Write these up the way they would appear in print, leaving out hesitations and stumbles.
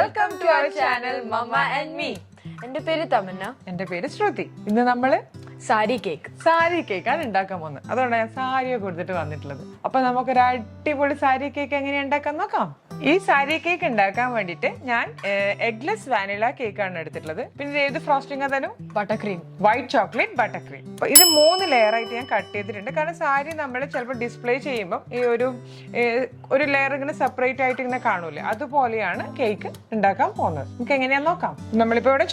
Welcome to our channel Mama and Me. എന്റെ പേര് തമന്ന. എന്റെ പേര് ശ്രുതി. ഇന്ന് നമ്മള് സാരി കേക്ക് ആണ് ഉണ്ടാക്കാൻ പോകുന്നത്. അതുകൊണ്ടാണ് ഞാൻ സാരിയൊക്കെ കൊടുത്തിട്ട് വന്നിട്ടുള്ളത്. അപ്പൊ നമുക്കൊരു അടിപൊളി സാരി കേക്ക് എങ്ങനെയാ ഉണ്ടാക്കാൻ നോക്കാം. ഈ സാരി കേക്ക് ഉണ്ടാക്കാൻ വേണ്ടിട്ട് ഞാൻ എഗ്ലെസ് വാനില കേക്കാണ് എടുത്തിട്ടുള്ളത്. പിന്നെ ഏത് ഫ്രോസ്റ്റിംഗ് തരും? Buttercream, white chocolate buttercream. അപ്പൊ ഇത് 3 ലെയർ ആയിട്ട് ഞാൻ കട്ട് ചെയ്തിട്ടുണ്ട്. കാരണം സാരി നമ്മൾ ചിലപ്പോൾ ഡിസ്പ്ലേ ചെയ്യുമ്പോൾ ഈ ഒരു ലെയർ ഇങ്ങനെ സെപ്പറേറ്റ് ആയിട്ട് ഇങ്ങനെ കാണൂലേ, അതുപോലെയാണ് കേക്ക് ഉണ്ടാക്കാൻ പോകുന്നത്. നമുക്ക് എങ്ങനെയാന്ന് നോക്കാം. നമ്മളിപ്പോ ഇവിടെ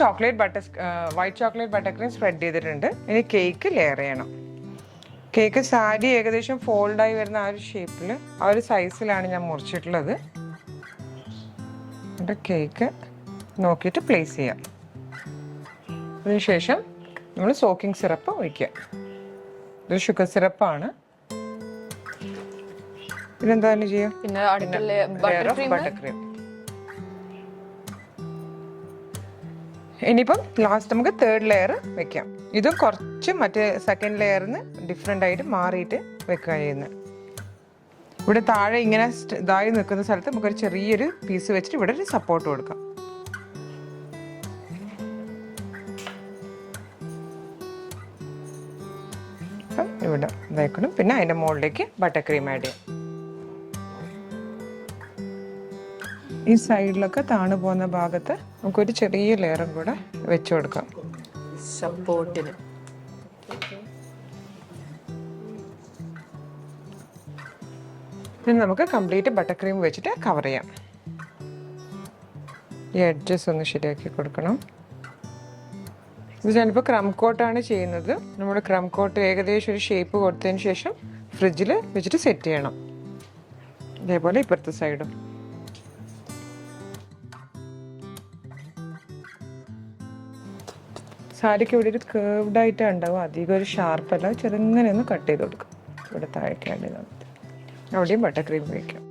വൈറ്റ് ചോക്ലേറ്റ് ബട്ടർക്രീം സ്പ്രെഡ് ചെയ്തിട്ടുണ്ട്. ഇനി കേക്ക് ലെയർ ചെയ്യണം. കേക്ക് സാരി ഏകദേശം ഫോൾഡായി വരുന്ന ആ ഒരു ഷേപ്പിൽ, ആ ഒരു സൈസിലാണ് ഞാൻ മുറിച്ചിട്ടുള്ളത്. കേക്ക് നോക്കിയിട്ട് പ്ലേസ് ചെയ്യാം. അതിനുശേഷം നമ്മൾ സോക്കിംഗ് സിറപ്പ് ഒഴിക്കുക. ഇത് ഷുഗർ സിറപ്പാണ്. പിന്നെന്താ ചെയ്യാം? പിന്നെ ബട്ടർക്രീം. ഇനിയിപ്പം ലാസ്റ്റ് നമുക്ക് 3rd ലെയർ വെക്കാം. ഇതും കുറച്ച് മറ്റേ 2nd ലെയറിന് ഡിഫറെൻ്റ് ആയിട്ട് മാറിയിട്ട് വെക്കുക ചെയ്യുന്നത്. ഇവിടെ താഴെ ഇങ്ങനെ ഇതായി നിൽക്കുന്ന സ്ഥലത്ത് നമുക്കൊരു ചെറിയൊരു പീസ് വെച്ചിട്ട് ഇവിടെ ഒരു സപ്പോർട്ട് കൊടുക്കാം. അപ്പം ഇവിടെ ഇതായിക്കണം. പിന്നെ അതിൻ്റെ മുകളിലേക്ക് ബട്ടർക്രീം ആഡ് ചെയ്യാം. ഈ സൈഡിലൊക്കെ താണു പോകുന്ന ഭാഗത്ത് നമുക്കൊരു ചെറിയ ലെയറും കൂടെ വെച്ചു കൊടുക്കാം സപ്പോർട്ടിന്. പിന്നെ നമുക്ക് കംപ്ലീറ്റ് ബട്ടർക്രീം വെച്ചിട്ട് കവർ ചെയ്യാം. ഈ എഡ്ജസ് ഒന്ന് ശരിയാക്കി കൊടുക്കണം. ഇത് ഞാനിപ്പോൾ ക്രം കോട്ടാണ് ചെയ്യുന്നത്. നമ്മൾ ക്രം കോട്ട് ഏകദേശം ഒരു ഷേപ്പ് കൊടുത്തതിന് ശേഷം ഫ്രിഡ്ജിൽ വെച്ചിട്ട് സെറ്റ് ചെയ്യണം. ഇതേപോലെ ഇപ്പുറത്തെ സൈഡും. സാരിക്ക് ഇവിടെ ഒരു കേർവ്ഡ് ആയിട്ടാണ് ഉണ്ടാവും, അധികം ഒരു ഷാർപ്പല്ല. ചെറുങ്ങനെ ഒന്ന് കട്ട് ചെയ്ത് കൊടുക്കും. ഇവിടെ താഴേക്കാണ് ചെയ്താൽ മതി. അവിടെയും ബട്ടർക്രീം വയ്ക്കാം.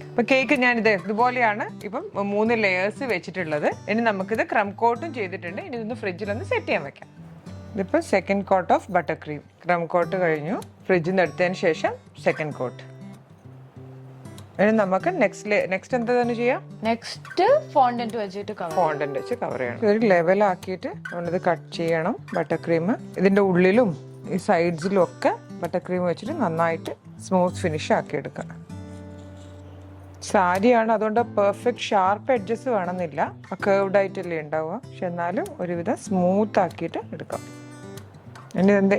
അപ്പൊ കേക്ക് ഞാനിത് ഇതുപോലെയാണ് ഇപ്പം 3 ലെയേഴ്സ് വെച്ചിട്ടുള്ളത്. ഇനി നമുക്കിത് ക്രം കോട്ടും ചെയ്തിട്ടുണ്ട്. ഇനി ഇതൊന്ന് ഫ്രിഡ്ജിലൊന്ന് സെറ്റ് ചെയ്യാൻ വെക്കാം. ഇതിപ്പോൾ 2nd coat of buttercream. Crumb coat കഴിഞ്ഞു. ഫ്രിഡ്ജിൽ നിന്ന് എടുത്തതിന് ശേഷം 2nd കോട്ട്. ഇനി നമുക്ക് നെക്സ്റ്റ് എന്താ തന്നെ ചെയ്യാം? നെക്സ്റ്റ് ഫോണ്ടന്റ് വെച്ചിട്ട് കവർ ചെയ്യണം. ഒരു ലെവലാക്കിയിട്ട് നമ്മളിത് കട്ട് ചെയ്യണം. ബട്ടർക്രീം ഇതിന്റെ ഉള്ളിലും ഈ സൈഡ്സിലും ഒക്കെ ബട്ടർക്രീം വെച്ചിട്ട് നന്നായിട്ട് സ്മൂത്ത് ഫിനിഷ് ആക്കി എടുക്കാം. സാരിയാണ്, അതുകൊണ്ട് പെർഫെക്റ്റ് ഷാർപ്പ് എഡ്ജസ് വേണമെന്നില്ല. കേർവ്ഡ് ആയിട്ടല്ലേ ഉണ്ടാവുക, പക്ഷെ എന്നാലും ഒരുവിധം സ്മൂത്ത് ആക്കിയിട്ട് എടുക്കാം.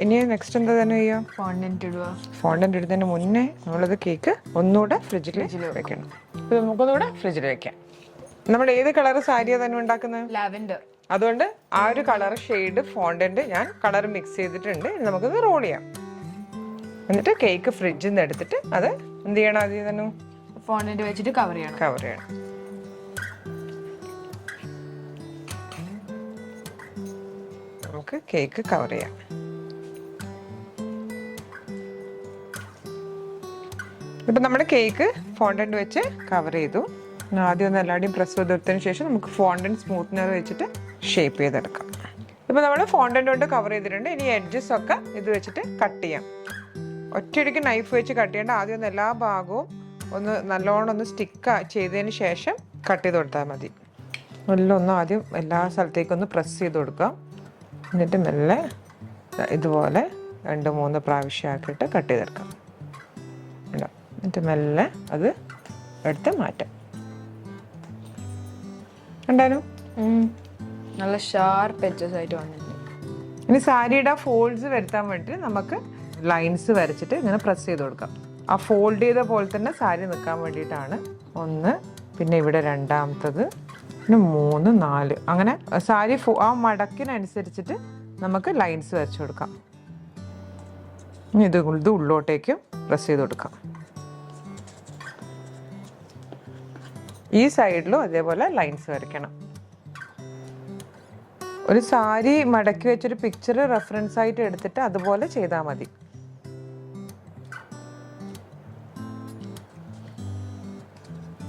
ഇനി നെക്സ്റ്റ് എന്താ തന്നെ ചെയ്യാം? ഫോണ്ടന്റ് ഇടുന്നതിന് മുന്നേ നമ്മളത് കേക്ക് ഒന്നുകൂടെ ഫ്രിഡ്ജിൽ വെക്കണം. ഇത് നമുക്കൊന്നുകൂടെ ഫ്രിഡ്ജിൽ വെക്കാം. നമ്മൾ ഏത് കളർ സാരിയാണ് തന്നെ ഉണ്ടാക്കുന്നത്? ലാവെൻഡർ. അതുകൊണ്ട് ആ ഒരു കളർ ഷെയ്ഡ് ഫോണ്ടന്റ് ഞാൻ കളർ മിക്സ് ചെയ്തിട്ടുണ്ട്. ഇനി നമുക്കത് റോൾ ചെയ്യാം. എന്നിട്ട് കേക്ക് ഫ്രിഡ്ജിൽ നിന്ന് എടുത്തിട്ട് അത് എന്ത് ചെയ്യണം? ആദ്യം തന്നെ ഫോണ്ടന്റ് വെച്ചിട്ട് കവർ ചെയ്യണം. നമുക്ക് കേക്ക് കവർ ചെയ്യാം. ഇപ്പം നമ്മുടെ കേക്ക് ഫോണ്ടന്റ് വെച്ച് കവർ ചെയ്തു. ആദ്യം ഒന്ന് എല്ലാവരുടെയും പ്രസ് ചെയ്തെടുത്തതിന് ശേഷം നമുക്ക് ഫോണ്ടന്റ് സ്മൂത്ത്നർ വെച്ചിട്ട് ഷേപ്പ് ചെയ്തെടുക്കാം. ഇപ്പം നമ്മൾ ഫോണ്ടന്റ് കൊണ്ട് കവർ ചെയ്തിട്ടുണ്ട്. ഇനി എഡ്ജസ് ഒക്കെ ഇത് വെച്ചിട്ട് കട്ട് ചെയ്യാം. ഒറ്റയടിക്ക് നൈഫ് വെച്ച് കട്ട് ചെയ്യേണ്ട. ആദ്യം ഒന്ന് എല്ലാ ഭാഗവും ഒന്ന് നല്ലോണം ഒന്ന് സ്റ്റിക്ക് ചെയ്തതിന് ശേഷം കട്ട് ചെയ്ത് കൊടുത്താൽ മതി. എല്ലാം ആദ്യം എല്ലാ സ്ഥലത്തേക്കൊന്ന് പ്രസ് ചെയ്ത് കൊടുക്കാം. എന്നിട്ട് മെല്ലെ ഇതുപോലെ 2-3 പ്രാവശ്യം ആക്കിയിട്ട് കട്ട് ചെയ്തെടുക്കാം. എന്നിട്ട് മെല്ലെ അത് എടുത്ത് മാറ്റാം. ഉണ്ടായിരുന്നു നല്ല ഷാർപ്പ് എഡ്ജസ് ആയിട്ട് വന്നിട്ടുണ്ട്. ഇനി സാരിയുടെ ഫോൾഡ്സ് വരുത്താൻ വേണ്ടിയിട്ട് നമുക്ക് ലൈൻസ് വരച്ചിട്ട് ഇങ്ങനെ പ്രസ് ചെയ്ത് കൊടുക്കാം. ആ ഫോൾഡ് ചെയ്ത പോലെ തന്നെ സാരി നിൽക്കാൻ വേണ്ടിയിട്ടാണ്. 1, പിന്നെ ഇവിടെ 2ാമത്തത്, പിന്നെ 3, 4 അങ്ങനെ സാരി ആ മടക്കിനനുസരിച്ചിട്ട് നമുക്ക് ലൈൻസ് വരച്ചു കൊടുക്കാം. ഇനി ഇത് ഉള്ളോട്ടേക്ക് പ്രസ് ചെയ്ത് കൊടുക്കാം. ഈ സൈഡിലും അതേപോലെ ലൈൻസ് വരയ്ക്കണം. ഒരു സാരി മടക്കി വെച്ചൊരു പിക്ചർ റെഫറൻസ് ആയിട്ട് എടുത്തിട്ട് അതുപോലെ ചെയ്താൽ മതി.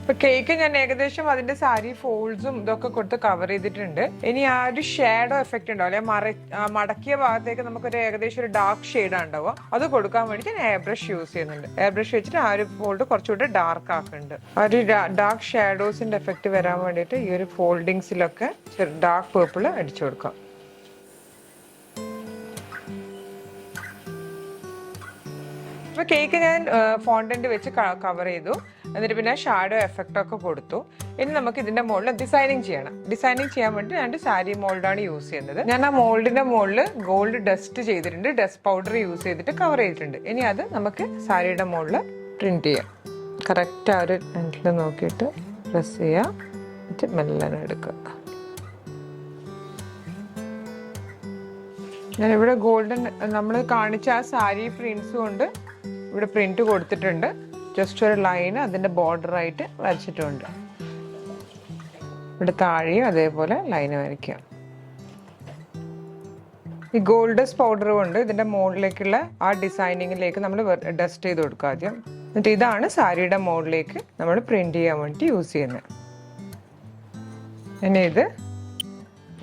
ഇപ്പൊ കേക്ക് ഞാൻ ഏകദേശം അതിന്റെ സാരി ഫോൾഡ്സും ഇതൊക്കെ കൊടുത്ത് കവർ ചെയ്തിട്ടുണ്ട്. ഇനി ആ ഒരു ഷാഡോ എഫക്ട് ഉണ്ടാവും അല്ലെ, മടക്കിയ ഭാഗത്തേക്ക് നമുക്കൊരു ഏകദേശം ഒരു ഡാർക്ക് ഷെയ്ഡ് ഉണ്ടാവുക, അത് കൊടുക്കാൻ വേണ്ടി ഞാൻ എയർ ബ്രഷ് യൂസ് ചെയ്യുന്നുണ്ട്. എയർ ബ്രഷ് വെച്ചിട്ട് ആ ഒരു ഫോൾഡ് കുറച്ചുകൂടി ഡാർക്ക് ആക്കുന്നുണ്ട്. ആ ഒരു ഡാർക്ക് ഷാഡോസിന്റെ എഫക്ട് വരാൻ വേണ്ടിയിട്ട് ഈ ഒരു ഫോൾഡിങ്സിലൊക്കെ ഡാർക്ക് പേർപ്പിൾ അടിച്ചു കൊടുക്കാം. അപ്പൊ കേക്ക് ഞാൻ ഫോണ്ടന്റ് വെച്ച് കവർ ചെയ്തു. എന്നിട്ട് പിന്നെ ഷാഡോ എഫക്റ്റ് ഒക്കെ കൊടുത്തു. ഇനി നമുക്ക് ഇതിന്റെ മുകളിൽ ഡിസൈനിങ് ചെയ്യണം. ഡിസൈനിങ് ചെയ്യാൻ വേണ്ടി ഞാൻ സാരി മോൾഡാണ് യൂസ് ചെയ്യുന്നത്. ഞാൻ ആ മോൾഡിന്റെ മുകളിൽ ഗോൾഡ് ഡസ്റ്റ് ചെയ്തിട്ടുണ്ട്, ഡസ്റ്റ് പൗഡർ യൂസ് ചെയ്തിട്ട് കവർ ചെയ്തിട്ടുണ്ട്. ഇനി അത് നമുക്ക് സാരിയുടെ മുകളിൽ പ്രിന്റ് ചെയ്യാം. കറക്റ്റ് ആ ഒരു എൻഡിൽ നോക്കിയിട്ട് പ്രസ് ചെയ്യാം, എന്നിട്ട് മെല്ലനെ എടുക്കുക. ഞാനിവിടെ ഗോൾഡൻ നമ്മൾ കാണിച്ച ആ സാരി പ്രിന്റ്സ് കൊണ്ട് ഇവിടെ പ്രിന്റ് കൊടുത്തിട്ടുണ്ട്. ജസ്റ്റ് ഒരു ലൈന് അതിന്റെ ബോർഡറായിട്ട് വരച്ചിട്ടുണ്ട്. ഇവിടെ താഴെയും അതേപോലെ ലൈന് വരയ്ക്കുക. ഈ ഗോൾഡസ് പൗഡർ കൊണ്ട് ഇതിന്റെ മുകളിലേക്കുള്ള ആ ഡിസൈനിങ്ങിലേക്ക് നമ്മൾ ഡസ്റ്റ് ചെയ്ത് കൊടുക്കുക ആദ്യം. എന്നിട്ട് ഇതാണ് സാരിയുടെ മുകളിലേക്ക് നമ്മൾ പ്രിന്റ് ചെയ്യാൻ വേണ്ടി യൂസ് ചെയ്യുന്നത്. ഇനി ഇത്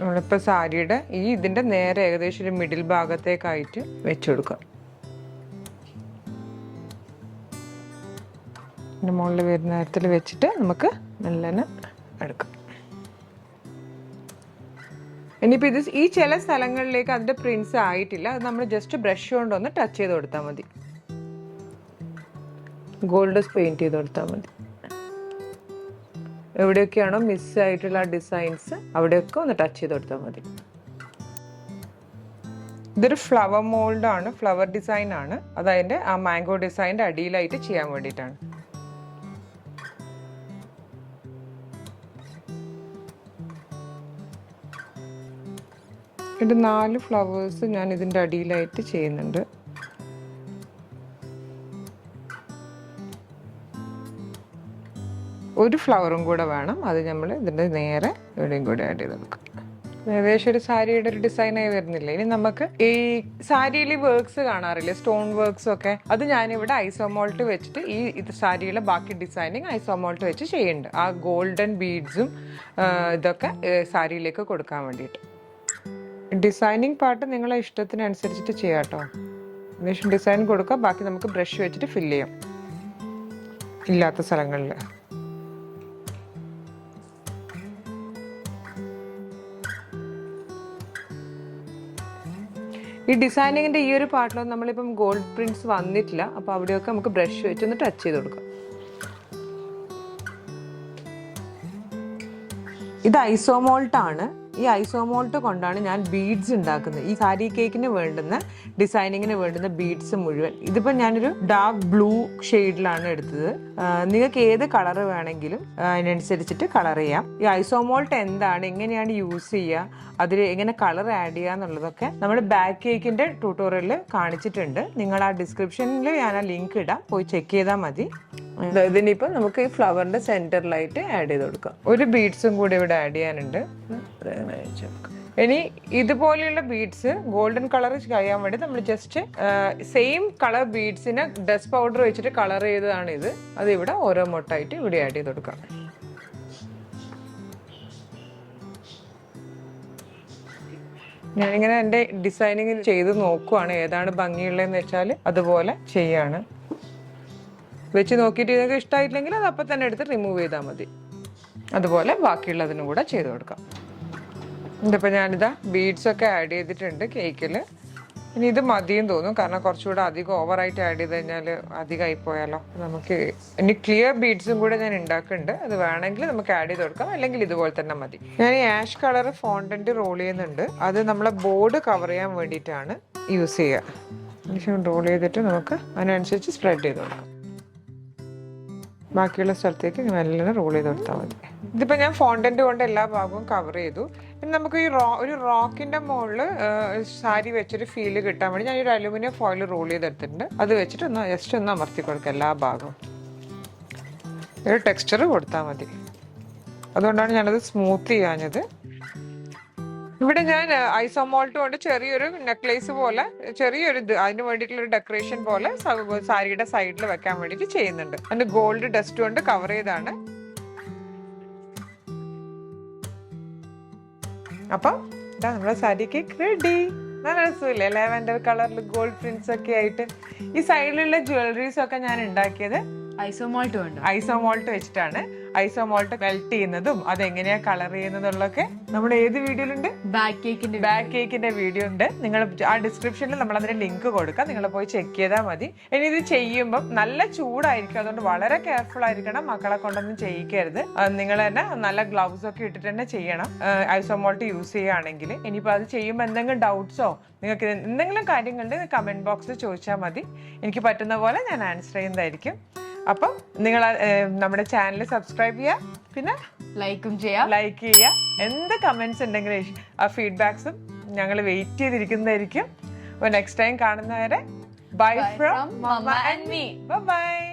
നമ്മളിപ്പോൾ സാരിയുടെ ഇതിന്റെ നേരെ ഏകദേശം ഒരു മിഡിൽ ഭാഗത്തേക്കായിട്ട് വെച്ചു കൊടുക്കുക. ഇതിൻ്റെ മുകളിൽ വരുന്ന നേരത്തിൽ വെച്ചിട്ട് നമുക്ക് മെല്ലനെ എടുക്കാം. ഇനിയിപ്പോൾ ഇത് ഈ ചില സ്ഥലങ്ങളിലേക്ക് അതിൻ്റെ പ്രിന്റ്സ് ആയിട്ടില്ല, അത് നമ്മൾ ജസ്റ്റ് ബ്രഷ് കൊണ്ടൊന്ന് ടച്ച് ചെയ്ത് കൊടുത്താൽ മതി. ഗോൾഡ് പെയിന്റ് ചെയ്ത് കൊടുത്താൽ മതി. എവിടെയൊക്കെയാണോ മിസ്സായിട്ടുള്ള ആ ഡിസൈൻസ് അവിടെയൊക്കെ ഒന്ന് ടച്ച് ചെയ്ത് കൊടുത്താൽ മതി. ഇതൊരു ഫ്ലവർ മോൾഡാണ്, ഫ്ലവർ ഡിസൈൻ ആണ്. അതതിൻ്റെ ആ മാംഗോ ഡിസൈൻ്റെ അടിയിലായിട്ട് ചെയ്യാൻ വേണ്ടിയിട്ടാണ്. ഇത് 4 ഫ്ലവേഴ്സ് ഞാൻ ഇതിൻ്റെ അടിയിലായിട്ട് ചെയ്യുന്നുണ്ട്. ഒരു ഫ്ലവറും കൂടെ വേണം, അത് നമ്മൾ ഇതിൻ്റെ നേരെ എവിടെയും കൂടെ ആഡ് ചെയ്ത് കൊടുക്കാം. ഏകദേശം ഒരു സാരിയുടെ ഒരു ഡിസൈനായി വരുന്നില്ല. ഇനി നമുക്ക് ഈ സാരിയിൽ വർക്ക്സ് കാണാറില്ലേ, സ്റ്റോൺ വർക്ക്സ് ഒക്കെ, അത് ഞാനിവിടെ ഐസോമോൾട്ട് വെച്ചിട്ട് ഇത് സാരിയിലെ ബാക്കി ഡിസൈനിങ് ഐസോമോൾട്ട് വെച്ച് ചെയ്യുന്നുണ്ട്. ആ ഗോൾഡൻ ബീഡ്സും ഇതൊക്കെ സാരിയിലേക്ക് കൊടുക്കാൻ വേണ്ടിയിട്ട്. ഡിസൈനിങ് പാർട്ട് നിങ്ങളെ ഇഷ്ടത്തിനനുസരിച്ചിട്ട് ചെയ്യാം കേട്ടോ. ഏകദേശം ഡിസൈൻ കൊടുക്കുക, ബാക്കി നമുക്ക് ബ്രഷ് വെച്ചിട്ട് ഫില്ല് ചെയ്യാം ഇല്ലാത്ത സ്ഥലങ്ങളിൽ. ഈ ഡിസൈനിങ്ങിന്റെ ഈ ഒരു പാർട്ടിലൊന്നും നമ്മളിപ്പം ഗോൾഡ് പ്രിന്റ്സ് വന്നിട്ടില്ല, അപ്പൊ അവിടെയൊക്കെ നമുക്ക് ബ്രഷ് വെച്ചൊന്ന് ടച്ച് ചെയ്ത് കൊടുക്കാം. ഇത് ഐസോമോൾട്ട് ആണ്. ഈ ഐസോമോൾട്ട് കൊണ്ടാണ് ഞാൻ ബീഡ്സ് ഉണ്ടാക്കുന്നത്. ഈ സാരി കേക്കിന് വേണ്ടുന്ന ഡിസൈനിങ്ങിന് വേണ്ടുന്ന ബീഡ്സ് മുഴുവൻ. ഇതിപ്പോൾ ഞാനൊരു ഡാർക്ക് ബ്ലൂ ഷെയ്ഡിലാണ് എടുത്തത്. നിങ്ങൾക്ക് ഏത് കളർ വേണമെങ്കിലും അതിനനുസരിച്ചിട്ട് കളർ ചെയ്യാം. ഈ ഐസോമോൾട്ട് എന്താണ്, എങ്ങനെയാണ് യൂസ് ചെയ്യുക, അതിൽ എങ്ങനെ കളർ ആഡ് ചെയ്യുക എന്നുള്ളതൊക്കെ നമ്മൾ ബാക്ക് കേക്കിന്റെ ട്യൂട്ടോറിയലിൽ കാണിച്ചിട്ടുണ്ട്. നിങ്ങൾ ആ ഡിസ്ക്രിപ്ഷനിൽ ഞാൻ ആ ലിങ്ക് ഇടാം, പോയി ചെക്ക് ചെയ്താൽ മതി. ഇതിനിപ്പോൾ നമുക്ക് ഈ ഫ്ലവറിന്റെ സെന്ററിലായിട്ട് ആഡ് ചെയ്ത് കൊടുക്കാം. ഒരു ബീഡ്സും കൂടി ഇവിടെ ആഡ് ചെയ്യാനുണ്ട്. ഇനി ഇതുപോലെയുള്ള ബീഡ്സ് ഗോൾഡൻ കളർ ചെയ്യാൻ വേണ്ടി നമ്മൾ ജസ്റ്റ് സെയിം കളർ ബീഡ്സിന് ഡസ്റ്റ് പൗഡർ വെച്ചിട്ട് കളർ ചെയ്തതാണ് ഇത്. അത് ഇവിടെ ഓരോ മൊട്ടായിട്ട് ഇവിടെ ആഡ് ചെയ്ത് കൊടുക്കാം. ഞാനിങ്ങനെ എൻ്റെ ഡിസൈനിങ് ചെയ്ത് നോക്കുവാണ്, ഏതാണ് ഭംഗിയുള്ളതെന്ന് വെച്ചാൽ അതുപോലെ ചെയ്യാണ്. വെച്ച് നോക്കിയിട്ട് നിങ്ങൾക്ക് ഇഷ്ടമായിട്ടില്ലെങ്കിൽ അത് അപ്പം തന്നെ എടുത്ത് റിമൂവ് ചെയ്താൽ മതി. അതുപോലെ ബാക്കിയുള്ളതിനും കൂടെ ചെയ്ത് കൊടുക്കാം. ഇതിപ്പോൾ ഞാനിതാ ബീഡ്സൊക്കെ ആഡ് ചെയ്തിട്ടുണ്ട് കേക്കിൽ. ഇനി ഇത് മതിയും തോന്നും, കാരണം കുറച്ചുകൂടെ അധികം ഓവറായിട്ട് ആഡ് ചെയ്ത് കഴിഞ്ഞാൽ അധികമായി പോയാലോ. നമുക്ക് ഇനി ക്ലിയർ ബീഡ്സും കൂടെ ഞാൻ ഉണ്ടാക്കുന്നുണ്ട്, അത് വേണമെങ്കിൽ നമുക്ക് ആഡ് ചെയ്ത് കൊടുക്കാം, അല്ലെങ്കിൽ ഇതുപോലെ തന്നെ മതി. ഞാൻ ഈ ആഷ് കളർ ഫോണ്ടന്റ് റോൾ ചെയ്യുന്നുണ്ട്. അത് നമ്മളെ ബോർഡ് കവർ ചെയ്യാൻ വേണ്ടിയിട്ടാണ് യൂസ് ചെയ്യുക. റോൾ ചെയ്തിട്ട് നമുക്ക് അതിനനുസരിച്ച് സ്പ്രെഡ് ചെയ്ത് കൊടുക്കാം. ബാക്കിയുള്ള സ്ഥലത്തേക്ക് മെല്ലെ റോൾ ചെയ്ത് കൊടുത്താൽ മതി. ഇതിപ്പോൾ ഞാൻ ഫോണ്ടന്റ് കൊണ്ട് എല്ലാ ഭാഗവും കവർ ചെയ്തു. ഇനി നമുക്ക് ഈ ഒരു റോക്കിന്റെ മുകളിൽ സാരി വെച്ചൊരു ഫീല് കിട്ടാൻ വേണ്ടി ഞാൻ ഒരു അലുമിനിയം ഫോയിൽ റോൾ ചെയ്തെടുത്തിട്ടുണ്ട്. അത് വെച്ചിട്ട് ജസ്റ്റ് ഒന്ന് അമർത്തി കൊടുക്കുക എല്ലാ ഭാഗവും. ഒരു ടെക്സ്ചർ കൊടുത്താൽ മതി. അതുകൊണ്ടാണ് ഞാനത് സ്മൂത്ത് ചെയ്യാഞ്ഞത്. ഇവിടെ ഞാൻ ഐസോമോൾട്ട് കൊണ്ട് ചെറിയൊരു നെക്ലേസ് പോലെ ചെറിയൊരു അതിന് വേണ്ടിയിട്ടുള്ള ഒരു ഡെക്കറേഷൻ പോലെ സാരിയുടെ സൈഡിൽ വെക്കാൻ വേണ്ടിയിട്ട് ചെയ്യുന്നുണ്ട്. അതിന് ഗോൾഡ് ഡസ്റ്റ് കൊണ്ട് കവർ ചെയ്താണ്. അപ്പം ഇതാ നമ്മുടെ സാരി കേക്ക് റെഡി. നല്ല രസമില്ലേ, ലാവൻഡർ കളറിൽ ഗോൾഡ് പ്രിന്റ്സ് ഒക്കെ ആയിട്ട്. ഈ സൈഡിലുള്ള ജ്വല്ലറീസ് ഒക്കെ ഞാൻ ഉണ്ടാക്കിയത് ഐസോമോൾട്ട് വേണ്ട, ഐസോമോൾട്ട് വെച്ചിട്ടാണ്. ഐസോമോൾട്ട് മെൽറ്റ് ചെയ്യുന്നതും അതെങ്ങനെയാ കളർ ചെയ്യുന്നതുള്ളൊക്കെ നമ്മുടെ ഏത് വീഡിയോയിലുണ്ട്, ബാക്ക് കേക്കിന്റെ വീഡിയോ ഉണ്ട്. നിങ്ങൾ ആ ഡിസ്ക്രിപ്ഷനിൽ നമ്മൾ അതിന്റെ ലിങ്ക് കൊടുക്കാം, നിങ്ങൾ പോയി ചെക്ക് ചെയ്താൽ മതി. ഇനി ഇത് ചെയ്യുമ്പം നല്ല ചൂടായിരിക്കും, അതുകൊണ്ട് വളരെ കെയർഫുൾ ആയിരിക്കണം, മക്കളെ കൊണ്ടൊന്നും ചെയ്യിക്കരുത്. നിങ്ങൾ തന്നെ നല്ല ഗ്ലൗസ് ഒക്കെ ഇട്ടിട്ട് തന്നെ ചെയ്യണം ഐസോമോൾട്ട് യൂസ് ചെയ്യുകയാണെങ്കിൽ. ഇനിയിപ്പോൾ അത് ചെയ്യുമ്പോൾ എന്തെങ്കിലും ഡൗട്ട്സോ നിങ്ങൾക്ക് എന്തെങ്കിലും കാര്യങ്ങളുണ്ടെങ്കിൽ കമന്റ് ബോക്സിൽ ചോദിച്ചാൽ മതി, എനിക്ക് പറ്റുന്ന പോലെ ഞാൻ ആൻസർ ചെയ്യുന്നതായിരിക്കും. അപ്പം നിങ്ങൾ നമ്മുടെ ചാനൽ സബ്സ്ക്രൈബ് ചെയ്യുക, പിന്നെ ലൈക്ക് ചെയ്യുക. എന്ത് കമന്റ്സ് ഉണ്ടെങ്കിലും ആ ഫീഡ്ബാക്സും ഞങ്ങൾ വെയിറ്റ് ചെയ്തിരിക്കുന്നതായിരിക്കും. അപ്പോൾ നെക്സ്റ്റ് ടൈം കാണുന്നവരെ bye from mamma and me. By.